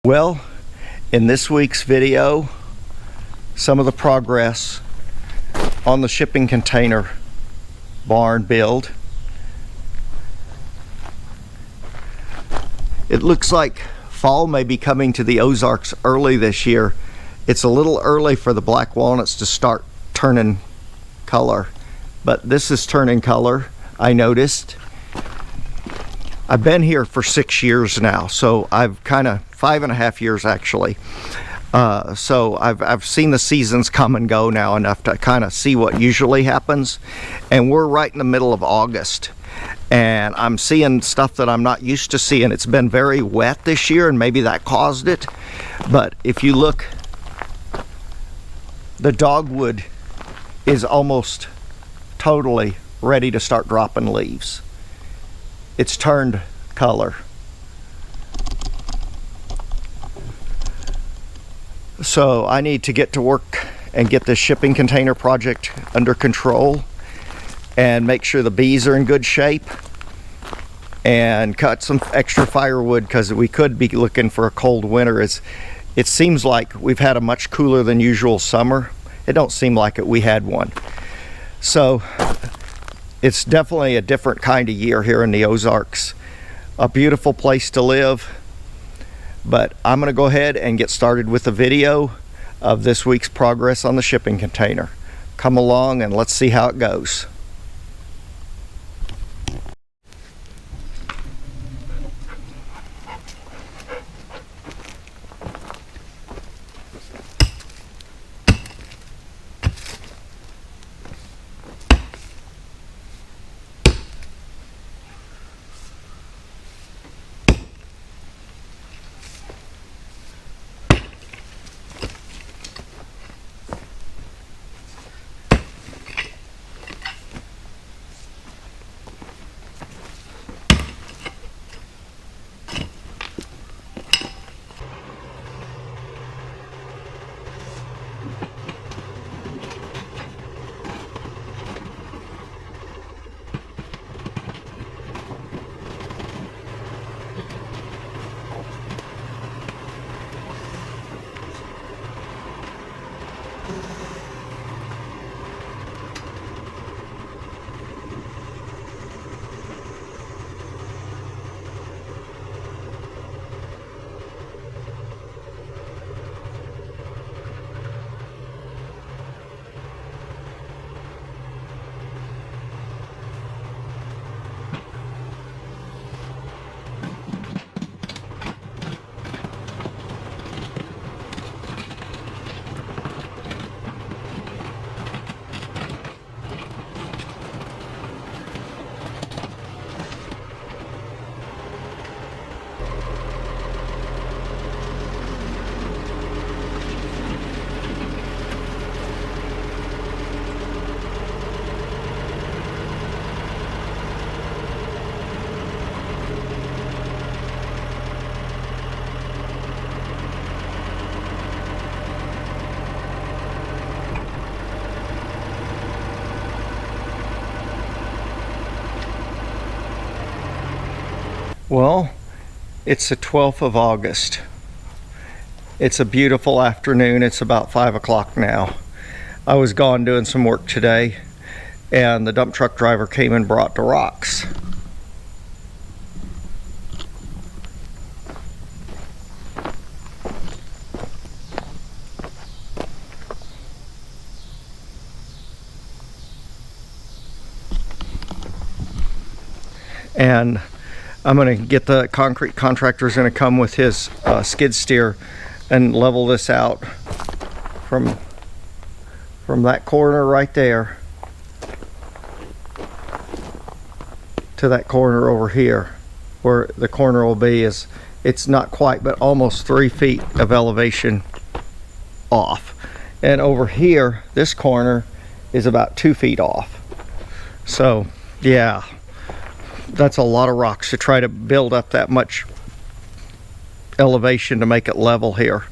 Well, in this week's video, some of the progress on the shipping container barn build. It looks like fall may be coming to the Ozarks early this year. It's a little early for the black walnuts to start turning color, but this is turning color, I noticed. I've been here for 6 years now, so I've kind of 5.5 years actually. So I've seen the seasons come and go now enough to kind of see what usually happens. And we're right in the middle of August, and I'm seeing stuff that I'm not used to seeing. It's been very wet this year, and maybe that caused it. But if you look, the dogwood is almost totally ready to start dropping leaves. It's turned color. So I need to get to work and get this shipping container project under control and make sure the bees are in good shape and cut some extra firewood, because we could be looking for a cold winter. It seems like we've had a much cooler than usual summer. It don't seem like it we had one. So it's definitely a different kind of year here in the Ozarks. A beautiful place to live. But I'm going to go ahead and get started with the video of this week's progress on the shipping container. Come along and let's see how it goes. Well, it's the 12th of August. It's a beautiful afternoon. It's about 5 o'clock now. I was gone doing some work today, and the dump truck driver came and brought the rocks. And I'm going to get the concrete contractor's going to come with his skid steer and level this out from that corner right there to that corner over here, where the corner will be. It's not quite, but almost 3 feet of elevation off. And over here, this corner is about 2 feet off. So yeah, that's a lot of rocks to try to build up that much elevation to make it level here.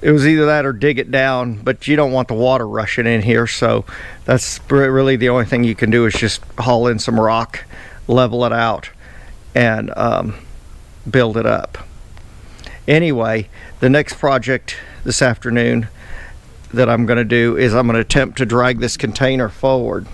It was either that or dig it down, but you don't want the water rushing in here, so that's really the only thing you can do is just haul in some rock, level it out, and build it up. Anyway, the next project this afternoon that I'm going to do is I'm going to attempt to drag this container forward.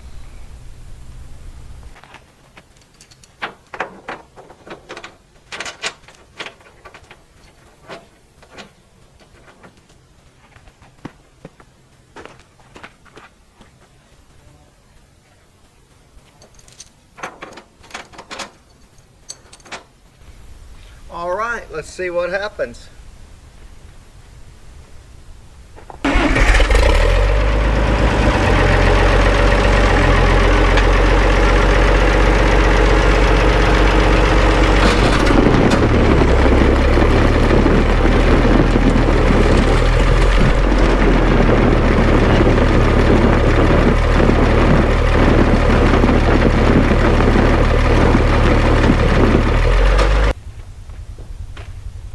All right, let's see what happens.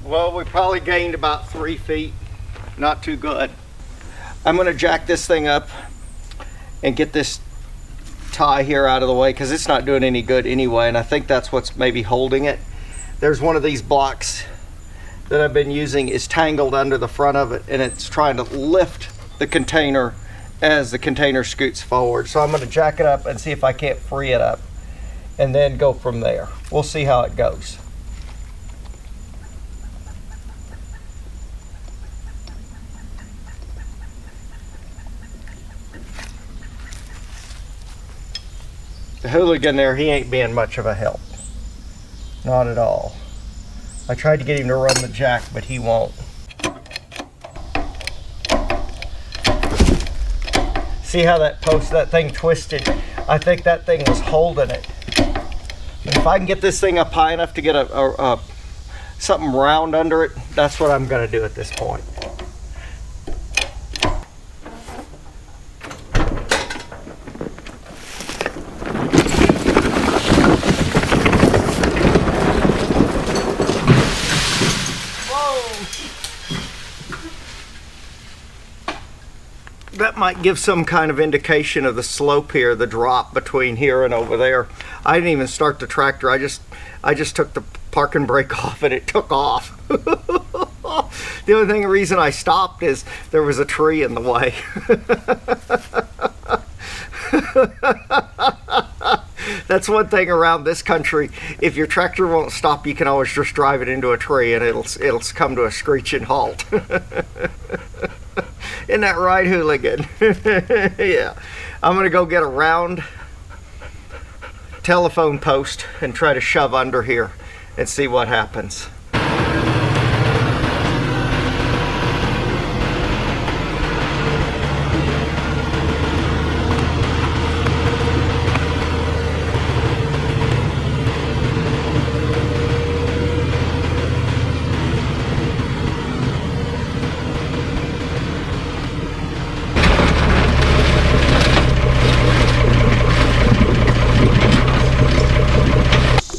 Well, we probably gained about 3 feet. Not too good. I'm going to jack this thing up and get this tie here out of the way because it's not doing any good anyway, and I think that's what's maybe holding it. There's one of these blocks that I've been using is tangled under the front of it, and it's trying to lift the container as the container scoots forward. So I'm going to jack it up and see if I can't free it up and then go from there. We'll see how it goes. The hooligan there, he ain't being much of a help. Not at all. I tried to get him to run the jack, but he won't. See how that thing twisted? I think that thing was holding it. And if I can get this thing up high enough to get something round under it, that's what I'm gonna do at this point. That might give some kind of indication of the slope here, the drop between here and over there. I didn't even start the tractor. I just took the parking brake off and it took off. The only reason I stopped is there was a tree in the way. That's one thing around this country. If your tractor won't stop, you can always just drive it into a tree and it'll come to a screeching halt. Isn't that right, hooligan? Yeah. I'm gonna go get a round telephone post and try to shove under here and see what happens.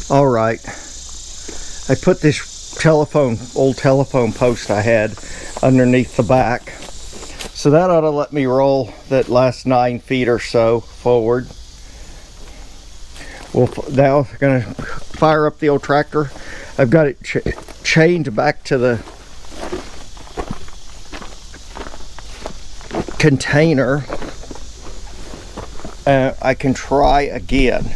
All right, I put this old telephone post I had underneath the back. So that ought to let me roll that last 9 feet or so forward. Well, now I'm gonna fire up the old tractor. I've got it chained back to the container. I can try again.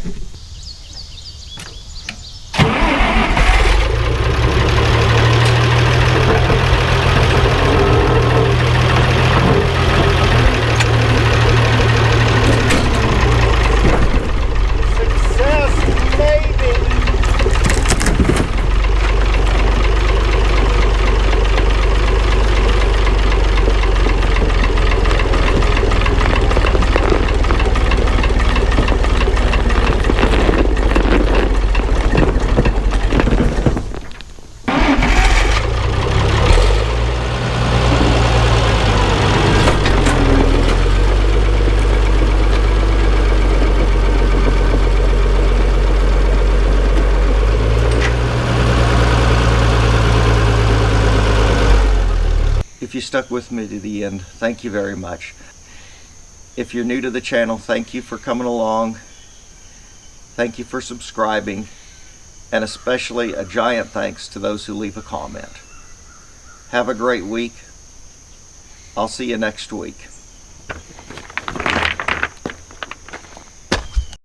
If you stuck with me to the end, thank you very much. If you're new to the channel, thank you for coming along. Thank you for subscribing. And especially a giant thanks to those who leave a comment. Have a great week. I'll see you next week.